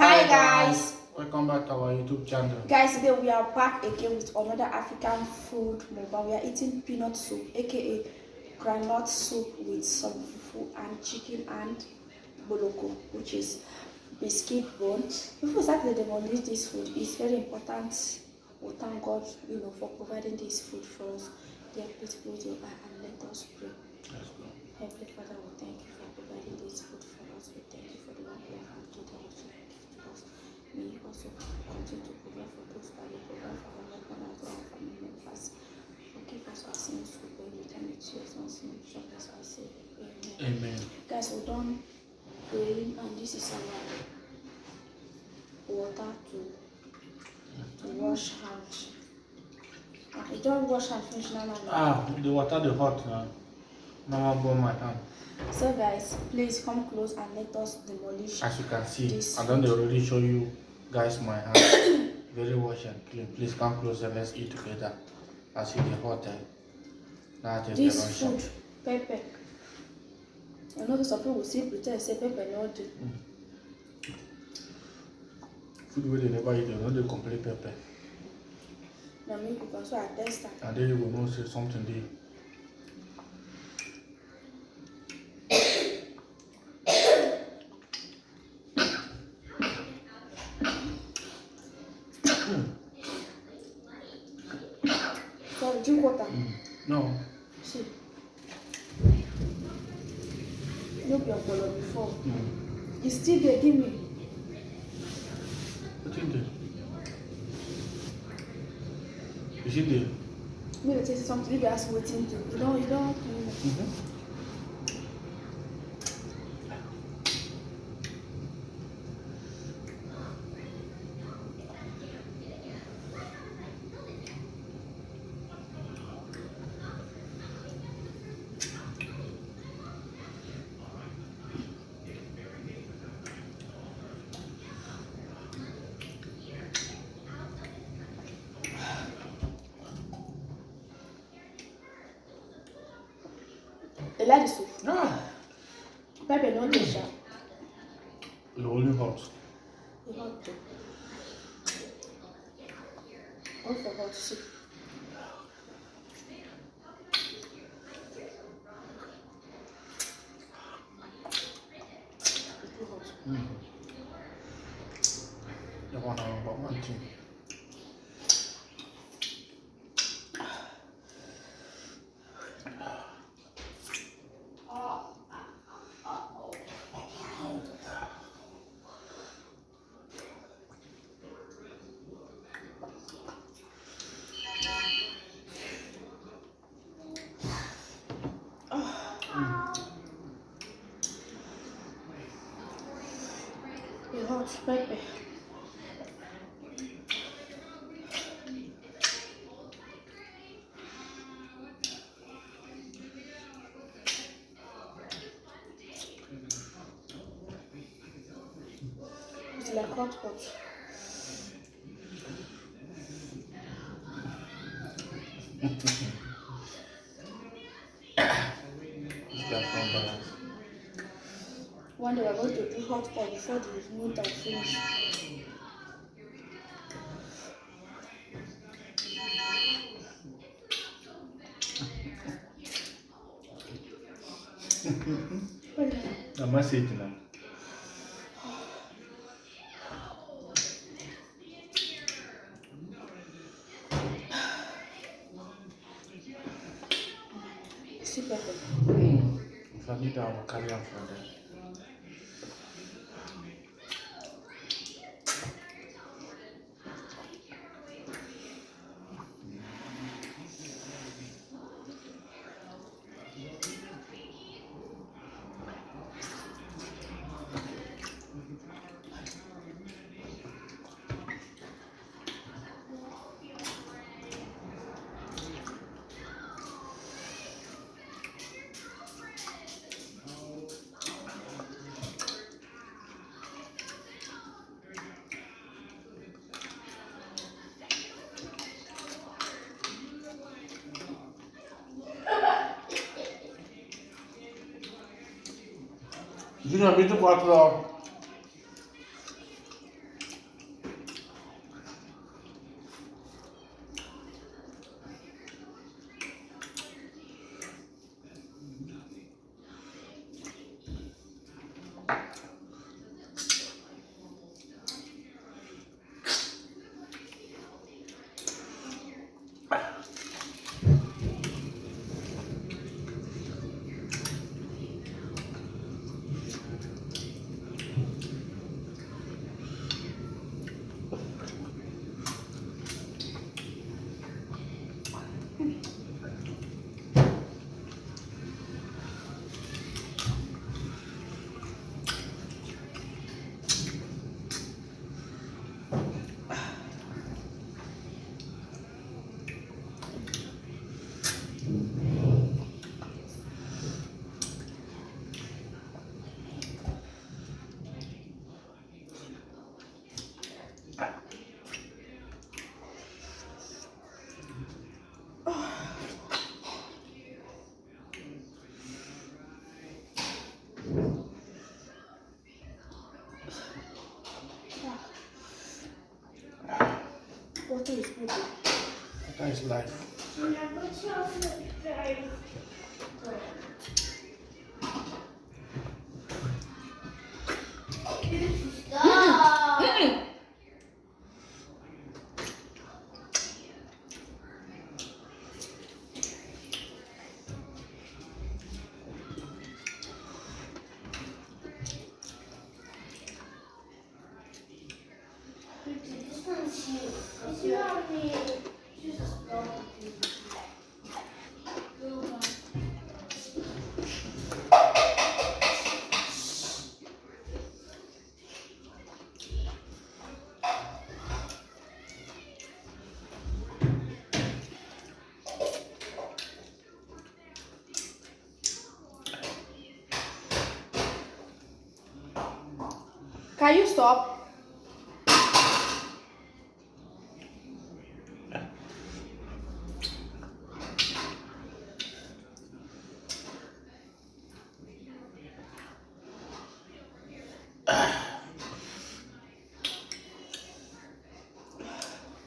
Hi guys, welcome back to our YouTube channel. guys, today we are back again with another African food mukbang. We are eating peanut soup, aka groundnut soup with some fufu and chicken and boloko, which is biscuit bone. Before we start the demolish this food, it's very important. We thank God, for providing this food for us. Dear, please close your eye and let us pray. Let's go. Heavenly Father, we thank you for providing this food for us. We thank you for the long life and good health you give to us. May you also continue to provide for those that you provide for our loved ones and our family members. Forgive us our sins, we pray, return it to your son's name, Jesus, I say, amen. Amen. Guys, we're done praying, and this is our water to wash hands. You don't wash hand finish now. The water the hot now. Mama burn my hand. So guys, please come close and let us demolish. As you can see, this I don't already show you guys my hand. Very wash and clean. Please come close and let's eat together. As in the hot time. This food, pepper. I know some people will see pretend say pepper not do. Food where they never eat, they know they complete pepper. Now me because so I test that. And then you will know say something there. So drink water. No. See. Look your color before. It's still there, give me. What's in there? Is it there? Maybe tell you something, you ask waiting to. You don't. You like the soup? No. Pepper not the sharp. It's only hot. It's hot too. All for hot soup. It's too hot. You want to know about one thing? It's hot pepper. It's like hot. It's like from balance. One day we're going to do hot pot before the winter finish. The message now. See pepper. If I need that, I will carry on from there. Junior, 24. Water is good. Water is life. Can you stop?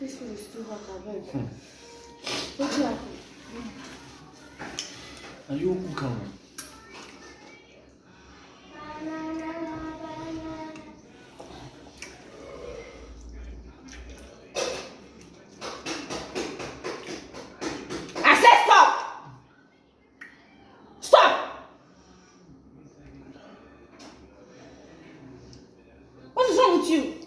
This food is too hot, I beg. What's happening? Are you cooking? I said stop! Stop! What is wrong with you?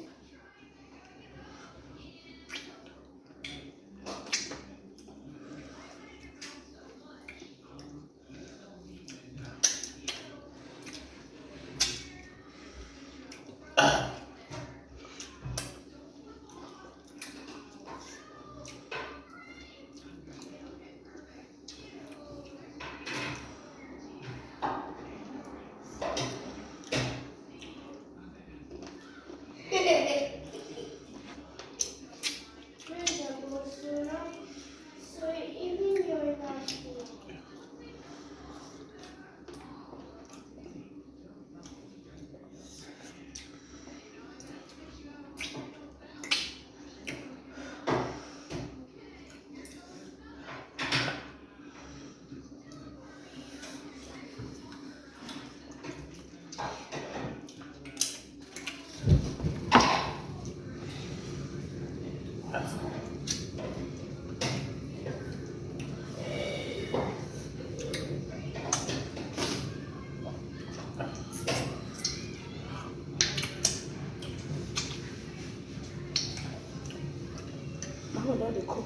Mama don't dey cook.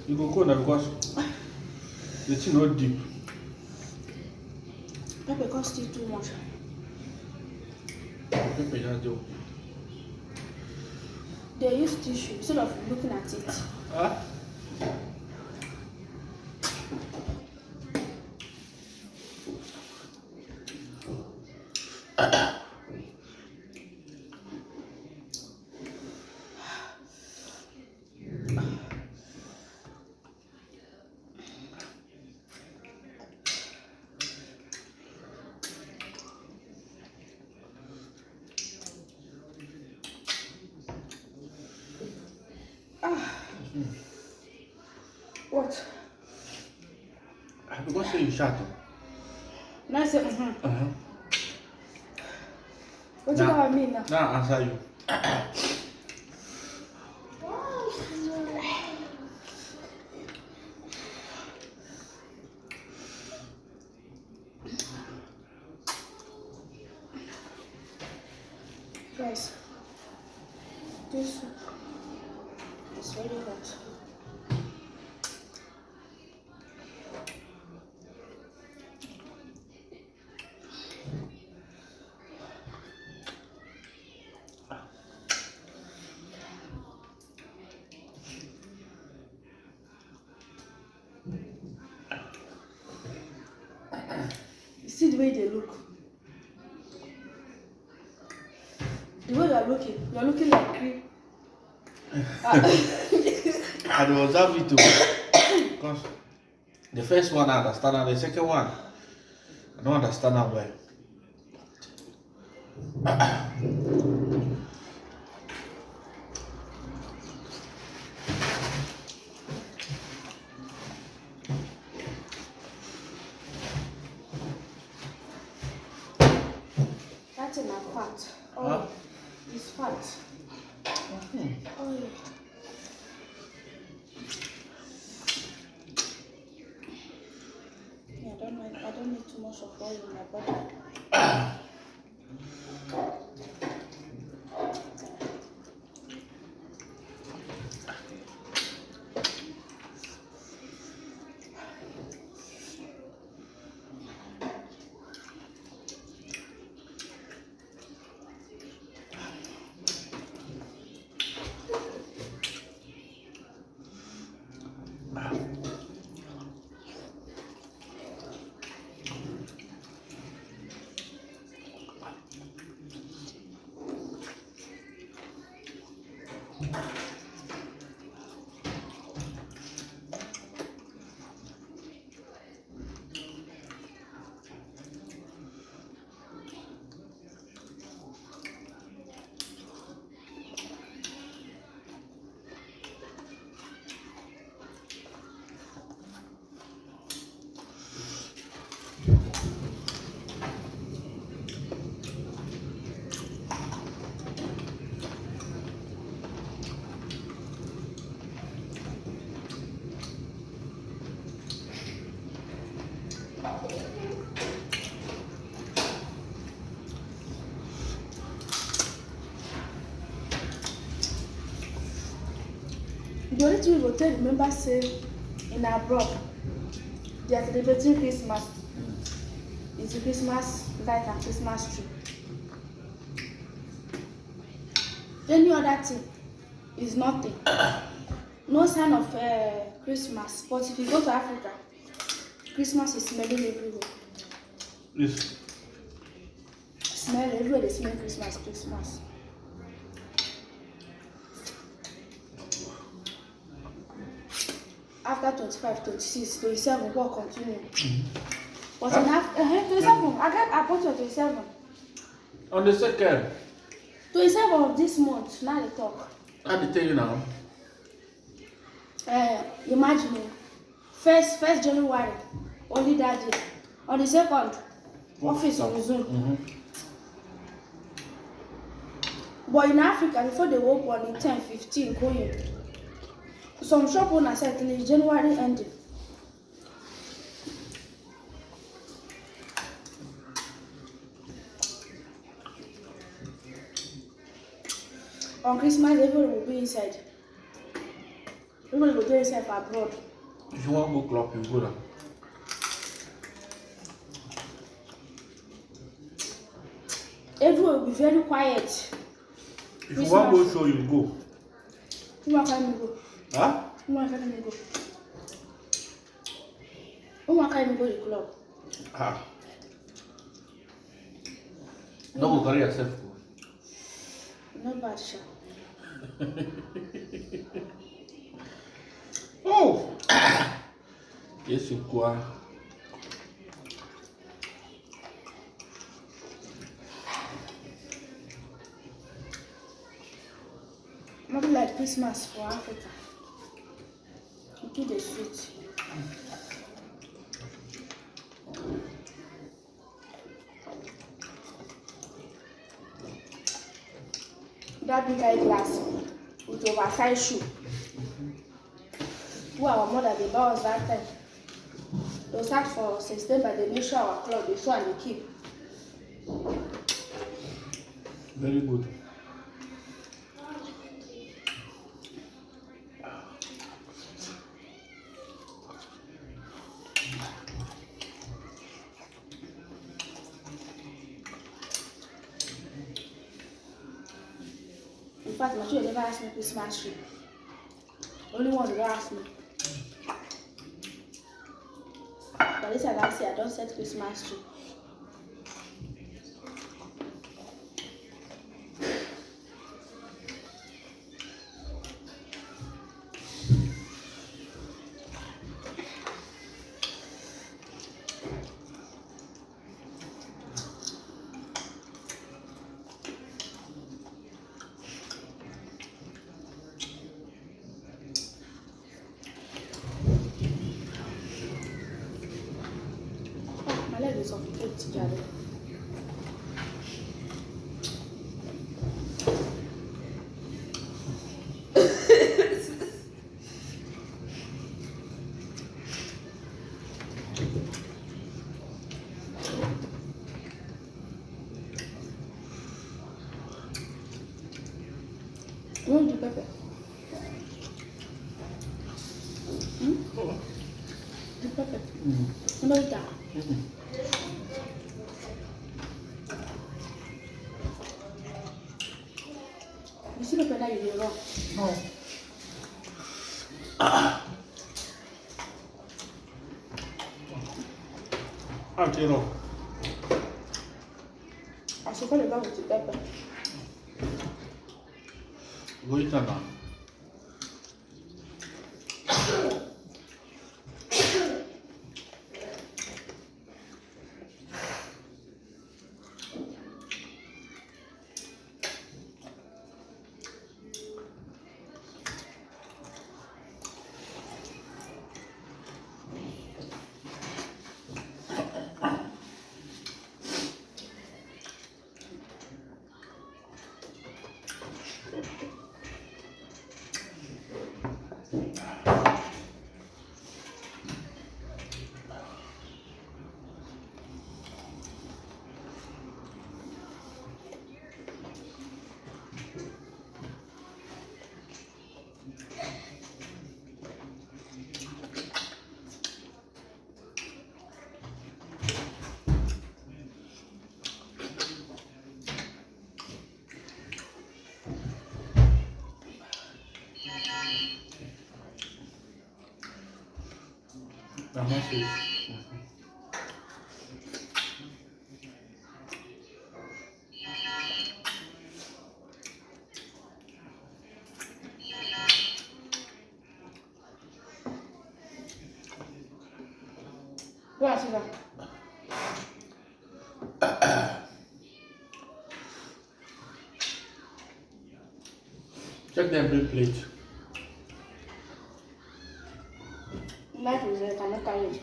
You go cold now because the thing not deep. Pepper cost you too much. Pepper just do. They use tissue instead of looking at it. Ah. What? Because say you shut. Now I say, What do you Now- I mean now? Now I answer you. Guys, this soup is very hot. You see the way they look. The way you are looking like cream. I dey observe it too. Because the first one I understand and the second one I don't understand how well. fat. Oh yeah. Yeah, I don't need too much of oil in my body. The only thing we go tell remember say in abroad they are celebrating Christmas. It's a Christmas light and Christmas tree. Any other thing is nothing. No sign of Christmas. But if you go to Africa, Christmas is smelling everywhere. Yes. Smell everywhere. They smell Christmas. Christmas. After 25, 26, 27, work continue. But in 27, I bought your 27. On the second. 27 of this month, now they talk. How they tell you now? Imagine, first January, only that day. On the second, office will resume. But in Africa, before they work on the 10, 15, going. Some shop owners said till January ending. On Christmas, everybody will be inside. Everybody will go inside for abroad. If you want to go club, you go there. Everyone will be very quiet. If you want to go show, you go. Who want to go? Huh? Who want to go? Who want to go to the club? Ah. No go carry yourself go. Not bad, sure. Oh! Yes, you go. Not like Christmas for Africa. You do the sweet. That big eye glass with oversized shoe. Who our mother they buy us that time. They start for 16, but they make sure our cloth they sew and they keep. Very good. In fact, my children never asked me Christmas tree. Only one they don't ask me. But this time last year, I don't set Christmas tree. My leg is suffocating, Jare. You want the pepper? The pepper. No, that. You see the pepper that you did wrong? No. I'll tell you. I should put it back with the pepper. Go eat that now. I'm not sweet. Go and sit down. Check the empty plate. Knife is there, I cannot carry it.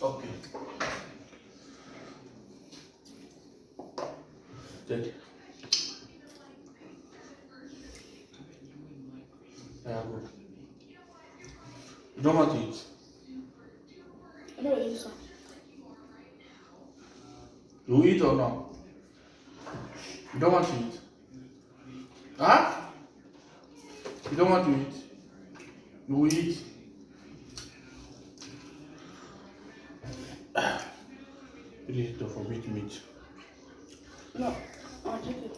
Okay. Take it. Yeah, good. You don't want to eat? I don't eat this one. You eat or not? You don't want to eat? Huh? You don't want to eat? You will eat? Please don't forbid meat. No, I'll take it.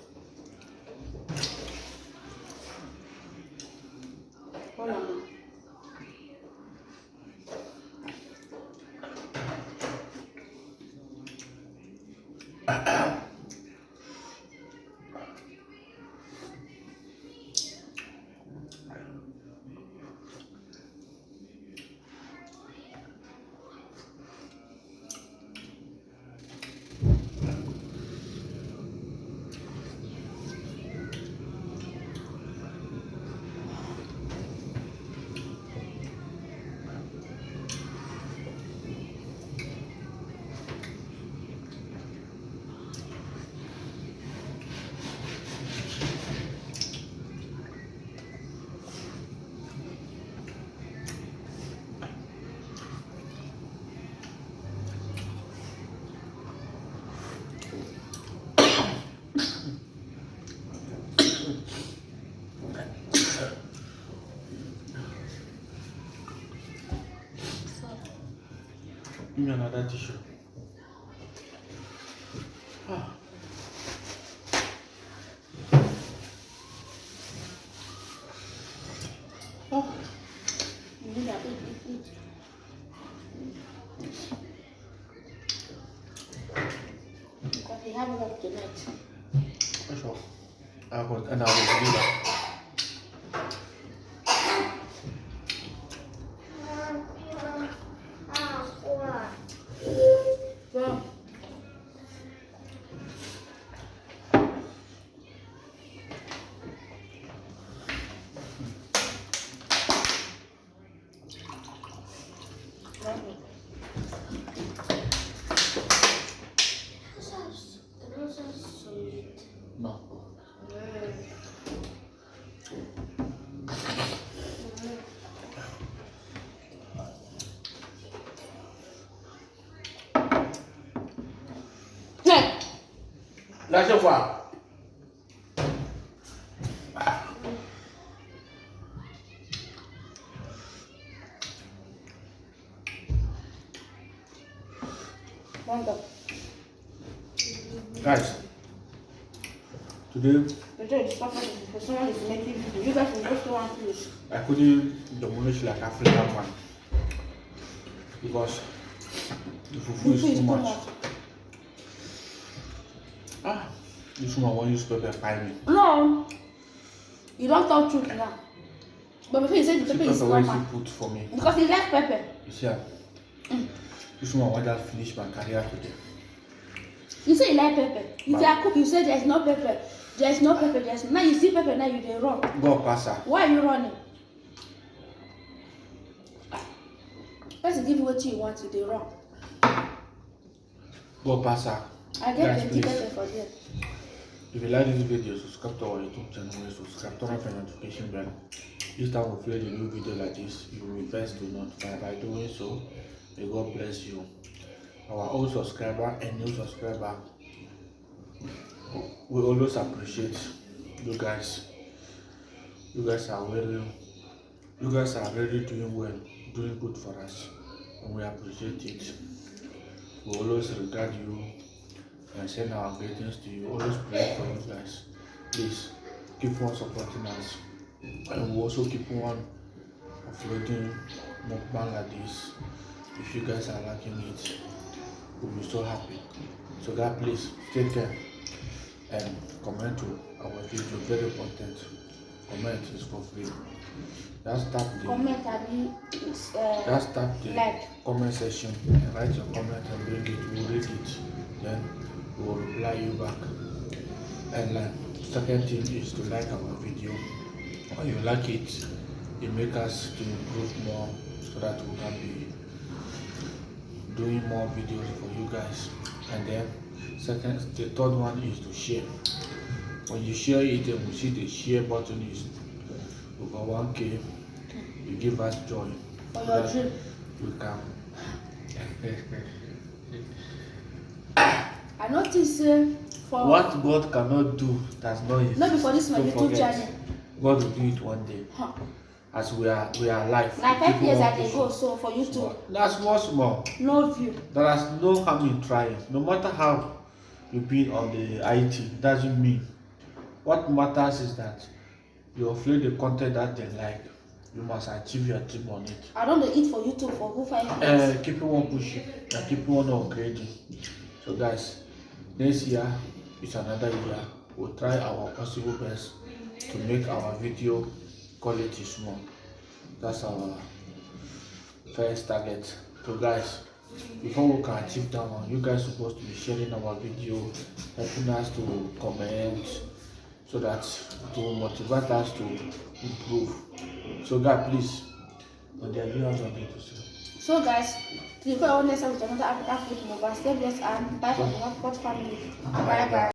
Hold on. Give me another tissue. Ah. Oh, you need that. Eat. Because we have work tonight. That's all. I will, and I will do that. Well, No. Lâchez quoi? Wonder. Guys, today Someone is making video. You guys will go to one place. I couldn't demolish like African man because the fufu is too much. Ah, this woman won't use pepper pie me. No, you don't talk truth now. But before you say the See pepper is pepper where she normal. put for me. Because he like pepper. You see, this woman want to finish my career today. You say you like pepper. If you are cook, you say there is no pepper. There is no pepper. There's now you see pepper now you dey run. Go pass her. Why are you running? First give you what you want, you dey run. Go pass her. I get Guys, plenty please. pepper for there. If you like this video, subscribe to our YouTube channel, subscribe, turn on the notification bell. Each time we upload a new video like this, you will be first to notify. By doing so, may God bless you. Our old subscriber and new subscriber, we always appreciate you guys. You guys are really doing well, doing good for us, and we appreciate it. We always regard you and send our greetings to you. Always pray for you guys. Please keep on supporting us, and we also keep on uploading mukbang like this. If you guys are liking it, we'll be so happy. So God, please take care and comment to our video. Very important. Comment is for free. Just tap the Like. comment section and write your comment and bring it. We'll read it. Then we will reply you back. And second thing is to like our video. When you like it, it makes us to improve more so that we can be doing more videos for you guys. And then the third one is to share. When you share it and we see the share button is over 1K, you give us joy For your dream. we can. I notice for What God cannot do does not easy. not before this my Don't YouTube forget, channel. God will do it one day. Huh. As we are alive. Like 5 People years want I to dey go so for you to That's what's small. no view. There is no harm in trying. No matter how you've been on the IT, doesn't mean. What matters is that you upload the content that they like. You must achieve your dream on it. I don't dey eat for YouTube for who 5 years. Keep on pushing and keep on upgrading. So guys, next year is another year. We'll try our possible best to make our video quality small. That's our first target. So guys, before we can achieve that one, you guys are supposed to be sharing our video, helping us to comment, so that it will motivate us to improve. So guys, please, on the viewers on it to say. So guys, till you go on next time with another African food mukbang. Stay blessed and bye for the Hotpot family. Bye bye.